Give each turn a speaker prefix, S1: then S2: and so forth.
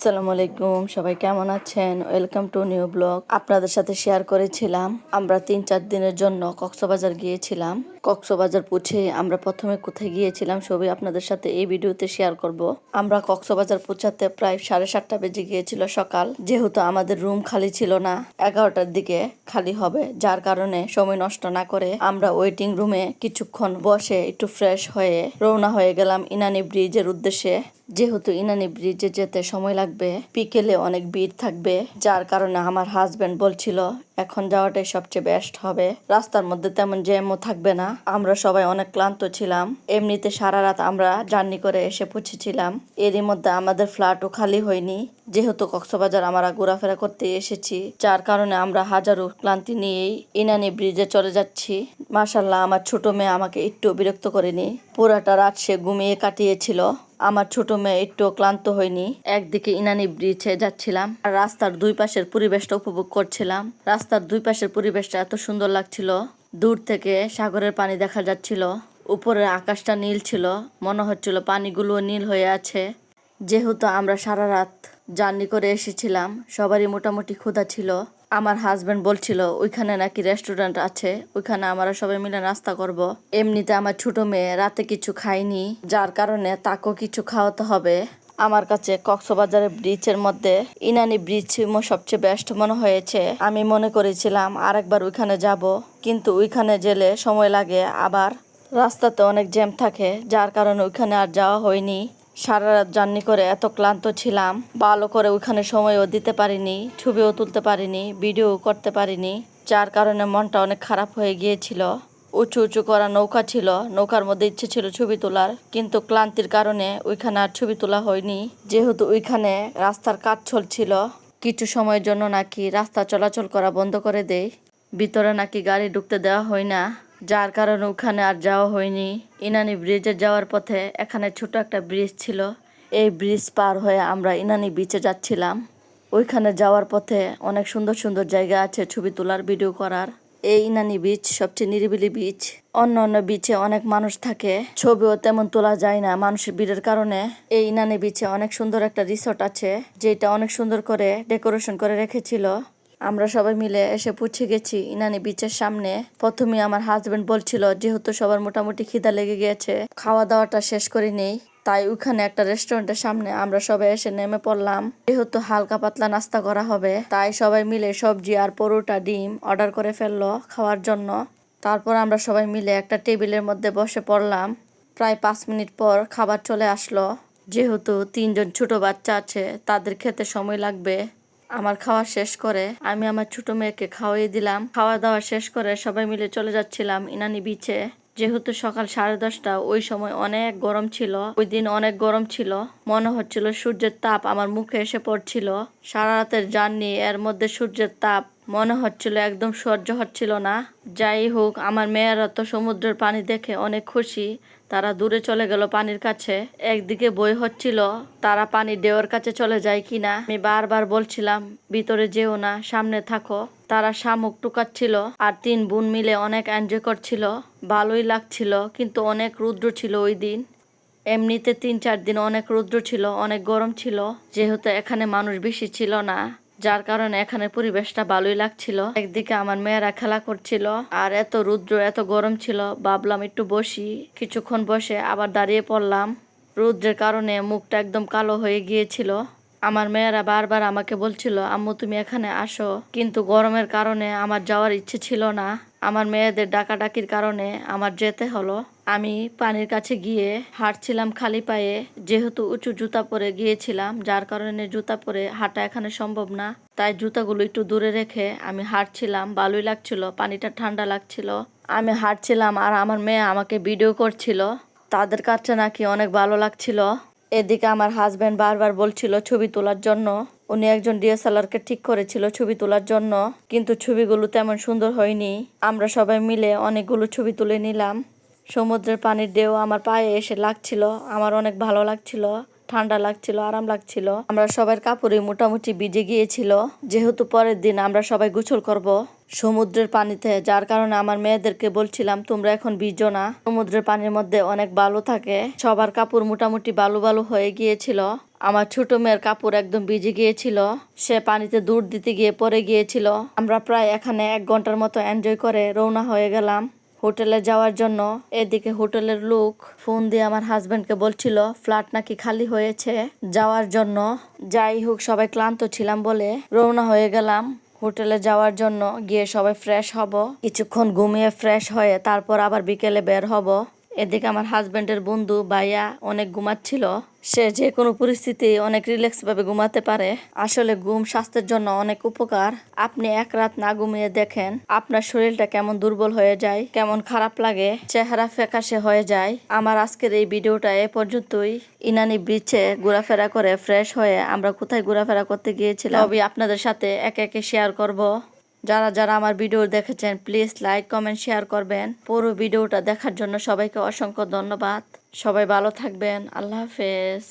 S1: আসসালামু আলাইকুম, সবাই কেমন আছেন? Welcome to new blog. আপনাদের সাথে শেয়ার করেছিলাম আমরা 3-4 দিনের জন্য কক্সবাজার গিয়েছিলাম। কক্সবাজার পৌঁছে আমরা প্রথমে কোথায় গিয়েছিলাম সবই আপনাদের সাথে এই ভিডিওতে শেয়ার করব। আমরা কক্সবাজার পৌঁছাতে প্রায় 7:30 বেজে গিয়েছিল সকাল। যেহেতু আমাদের রুম খালি ছিল না, 11টার দিকে খালি হবে, যার কারণে সময় নষ্ট না করে আমরা ওয়েটিং রুমে কিছুক্ষণ বসে একটু ফ্রেশ হয়ে রওনা হয়ে গেলাম ইনানি ব্রিজের উদ্দেশ্যে। যেহেতু ইনানি ব্রিজে যেতে সময় লাগবে, বিকেলে অনেক ভিড় থাকবে, যার কারণে আমার হাজবেন্ড বলছিল এখন যাওয়াটাই সবচেয়ে বেস্ট হবে। রাস্তার মধ্যে তেমন জ্যামও থাকবে না। আমরা সবাই অনেক ক্লান্ত ছিলাম, এমনিতে সারা রাত আমরা জার্নি করে এসে পৌঁছেছিলাম। এরই মধ্যে আমাদের ফ্ল্যাটও খালি হয়নি। যেহেতু কক্সবাজার আমরা ঘোরাফেরা করতে এসেছি, যার কারণে আমরা হাজারো ক্লান্তি নিয়েই ইনানি ব্রিজে চলে যাচ্ছি। মাশাআল্লাহ, আমার ছোট মেয়ে আমাকে একটু বিরক্ত করেনি। পুরাটা রাত সে ঘুমিয়ে কাটিয়েছিল। আমার ছোট মেয়ে একটু ক্লান্ত হয়নি। একদিকে ইনানি ব্রিজে যাচ্ছিলাম আর রাস্তার দুই পাশের পরিবেশটা উপভোগ করছিলাম। রাস্তার দুই পাশের পরিবেশটা এত সুন্দর লাগছিল। দূর থেকে সাগরের পানি দেখা যাচ্ছিল, উপরের আকাশটা নীল ছিল, মনে হচ্ছিল পানিগুলো নীল হয়ে আছে। যেহেতু আমরা সারা রাত জার্নি করে এসেছিলাম, সবারই মোটামুটি ক্ষুধা ছিল। আমার হাজবেন্ড বলছিল ওইখানে নাকি রেস্টুরেন্ট আছে, ওইখানে আমরা সবাই মিলে নাস্তা করব। এমনিতে আমার ছোট মেয়ে রাতে কিছু খায়নি, যার কারণে তাকেও কিছু খাওয়াতে হবে। আমার কাছে কক্সবাজারের ব্রিজের মধ্যে ইনানি ব্রিজ সবচেয়ে বেস্ট মনে হয়েছে। আমি মনে করেছিলাম আরেকবার ওইখানে যাব, কিন্তু ওইখানে গেলে সময় লাগে, আবার রাস্তাতে অনেক জ্যাম থাকে, যার কারণে ওইখানে আর যাওয়া হয়নি। সারা রাত জার্নি করে এত ক্লান্ত ছিলাম, ভালো করে ওইখানে সময়ও দিতে পারিনি, ছবিও তুলতে পারিনি, ভিডিও করতে পারিনি, যার কারণে মনটা অনেক খারাপ হয়ে গিয়েছিল। উঁচু উঁচু করা নৌকা ছিল, নৌকার মধ্যে ইচ্ছে ছিল ছবি তোলার, কিন্তু ক্লান্তির কারণে ওইখানে আর ছবি তোলা হয়নি। যেহেতু ওইখানে রাস্তার কাজ চলছিল, কিছু সময়ের জন্য নাকি রাস্তা চলাচল করা বন্ধ করে দেয়, ভিতরে নাকি গাড়ি ঢুকতে দেওয়া হয় না, যার কারণে ওখানে আর যাওয়া হয়নি। ইনানি ব্রিজে যাওয়ার পথে এখানে ছোট একটা ব্রিজ ছিল, এই ব্রিজ পার হয়ে আমরা ইনানি বিচে যাচ্ছিলাম। ওইখানে যাওয়ার পথে অনেক সুন্দর সুন্দর জায়গা আছে ছবি তোলার, ভিডিও করার। এই ইনানি বিচ সবচেয়ে নিরিবিলি বিচ। অন্য অন্য বিচে অনেক মানুষ থাকে, ছবিও তেমন তোলা যায় না মানুষের ভিড়ের কারণে। এই ইনানি বিচে অনেক সুন্দর একটা রিসোর্ট আছে, যেটা অনেক সুন্দর করে ডেকোরেশন করে রেখেছিল। আমরা সবাই মিলে এসে পৌঁছে গেছি ইনানি বিচের সামনে। প্রথমে আমার হাজবেন্ড বলছিল যেহেতু সবার মোটামুটি খিদা লেগে গিয়েছে, খাওয়া দাওয়াটা শেষ করে নেই, তাই ওখানে একটা রেস্টুরেন্টের সামনে আমরা সবাই এসে নেমে পড়লাম। যেহেতু হালকা পাতলা নাস্তা করা হবে, তাই সবাই মিলে সবজি আর পরোটা ডিম অর্ডার করে ফেললো খাওয়ার জন্য। তারপর আমরা সবাই মিলে একটা টেবিলের মধ্যে বসে পড়লাম। প্রায় 5 মিনিট পর খাবার চলে আসলো। যেহেতু 3জন ছোট বাচ্চা আছে, তাদের খেতে সময় লাগবে। আমার খাওয়া শেষ করে আমি আমার ছোট মেয়েকে খাওয়াই দিলাম। খাওয়া দাওয়া শেষ করে সবাই মিলে চলে যাচ্ছিলাম ইনানি বিচে। যেহেতু সকাল 10:30, ওই সময় অনেক গরম ছিল, ওই দিন অনেক গরম ছিল, মনে হচ্ছিল সূর্যের তাপ আমার মুখে এসে পড়ছিল। সারা রাতের জার্নি, এর মধ্যে সূর্যের তাপ মনে হচ্ছিল একদম সহ্য হচ্ছিল না। যাই হোক, আমার মেয়েরা তো সমুদ্রের পানি দেখে অনেক খুশি, তারা দূরে চলে গেল পানির কাছে। একদিকে বই হচ্ছিল তারা পানি ঢেউয়ের কাছে চলে যায় কিনা। আমি বারবার বলছিলাম ভিতরে যেও না, সামনে থাকো। তারা শামুক টুকাচ্ছিল আর 3 বোন মিলে অনেক এনজয় করছিল, ভালোই লাগছিল, কিন্তু অনেক রৌদ্র ছিল ওই দিন। এমনিতে 3-4 দিন অনেক রৌদ্র ছিল, অনেক গরম ছিল, যেহেতু এখানে মানুষ বেশি ছিল না, যার কারণে এখানে পরিবেশটা ভালোই লাগছিল। একদিকে আমার মেয়েরা খেলা করছিল, আর এত রৌদ্র এত গরম ছিল, ভাবলাম একটু বসি। কিছুক্ষণ বসে আবার দাঁড়িয়ে পড়লাম। রৌদ্রের কারণে মুখটা একদম কালো হয়ে গিয়েছিল। আমার মেয়েরা বারবার আমাকে বলছিল আম্মু তুমি এখানে আসো, কিন্তু গরমের কারণে আমার যাওয়ার ইচ্ছে ছিল না। আমার মেয়েদের ডাকাডাকির কারণে আমার যেতে হলো। আমি পানির কাছে গিয়ে হাঁটছিলাম খালি পায়ে, যেহেতু উঁচু জুতা পরে গিয়েছিলাম, যার কারণে জুতা পরে হাঁটা এখানে সম্ভব না, তাই জুতাগুলো একটু দূরে রেখে আমি হাঁটছিলাম। ভালোই লাগছিল, পানিটা ঠান্ডা লাগছিল। আমি হাঁটছিলাম আর আমার মেয়ে আমাকে ভিডিও করছিল, তাদের কাছে নাকি অনেক ভালো লাগছিল। এদিকে আমার হাজবেন্ড বারবার বলছিল ছবি তোলার জন্য, উনি একজন ডিএসএলআরকে ঠিক করেছিল ছবি তোলার জন্য, কিন্তু ছবিগুলো তেমন সুন্দর হয়নি। আমরা সবাই মিলে অনেকগুলো ছবি তুলে নিলাম। সমুদ্রের পানির ঢেউ আমার পায়ে এসে লাগছিল, আমার অনেক ভালো লাগছিল, ঠান্ডা লাগছিল, আরাম লাগছিল। আমরা সবার কাপড়ে মোটামুটি ভিজে গিয়েছিল, যেহেতু পরের দিন আমরা সবাই গোসল করব সমুদ্রের পানিতে, যার কারণে আমার মেয়েদেরকে বলছিলাম তোমরা এখন ভিজো না, সমুদ্রের পানির মধ্যে অনেক বালু থাকে। সবার কাপড় মোটামুটি বালু বালু হয়ে গিয়েছিল। আমার ছোট মেয়ের কাপড় একদম ভিজে গিয়েছিল, সে পানিতে দৌড় দিতে গিয়ে পড়ে গিয়েছিল। আমরা প্রায় এখানে 1 ঘন্টার মতো এনজয় করে রওনা হয়ে গেলাম হোটেলে যাওয়ার জন্য। এদিকে হোটেলের লোক ফোন দিয়ে আমার হাজবেন্ডকে বলছিল ফ্ল্যাট নাকি খালি হয়েছে যাওয়ার জন্য। যাই হোক, সবাই ক্লান্ত ছিলাম বলে রওনা হয়ে গেলাম হোটেলে যাওয়ার জন্য। গিয়ে সবাই ফ্রেশ হব, কিছুক্ষণ ঘুমিয়ে ফ্রেশ হয়ে তারপর আবার বিকেলে বের হব। এদিকে আমার হাজবেন্ডের বন্ধু ভাইয়া অনেক ঘুমাচ্ছিল। সে যে কোনো পরিস্থিতি অনেক রিল্যাক্স ভাবে ঘুমাতে পারে। আসলে ঘুম স্বাস্থ্যের জন্য অনেক উপকার। আপনি এক রাত না ঘুমিয়ে দেখেন আপনার শরীরটা কেমন দুর্বল হয়ে যায়, কেমন খারাপ লাগে, চেহারা ফ্যাকাশে হয়ে যায়। আমার আজকের এই ভিডিওটা এ পর্যন্তই। ইনানি বিচে ঘোরাফেরা করে ফ্রেশ হয়ে আমরা কোথায় ঘোরাফেরা করতে গিয়েছিলাম সবই আপনাদের সাথে একে একে শেয়ার করব। যারা যারা আমার ভিডিও দেখেছেন প্লিজ লাইক কমেন্ট শেয়ার করবেন। পুরো ভিডিওটা দেখার জন্য সবাইকে অসংখ্য ধন্যবাদ। সবাই ভালো থাকবেন। আল্লাহ হাফেজ।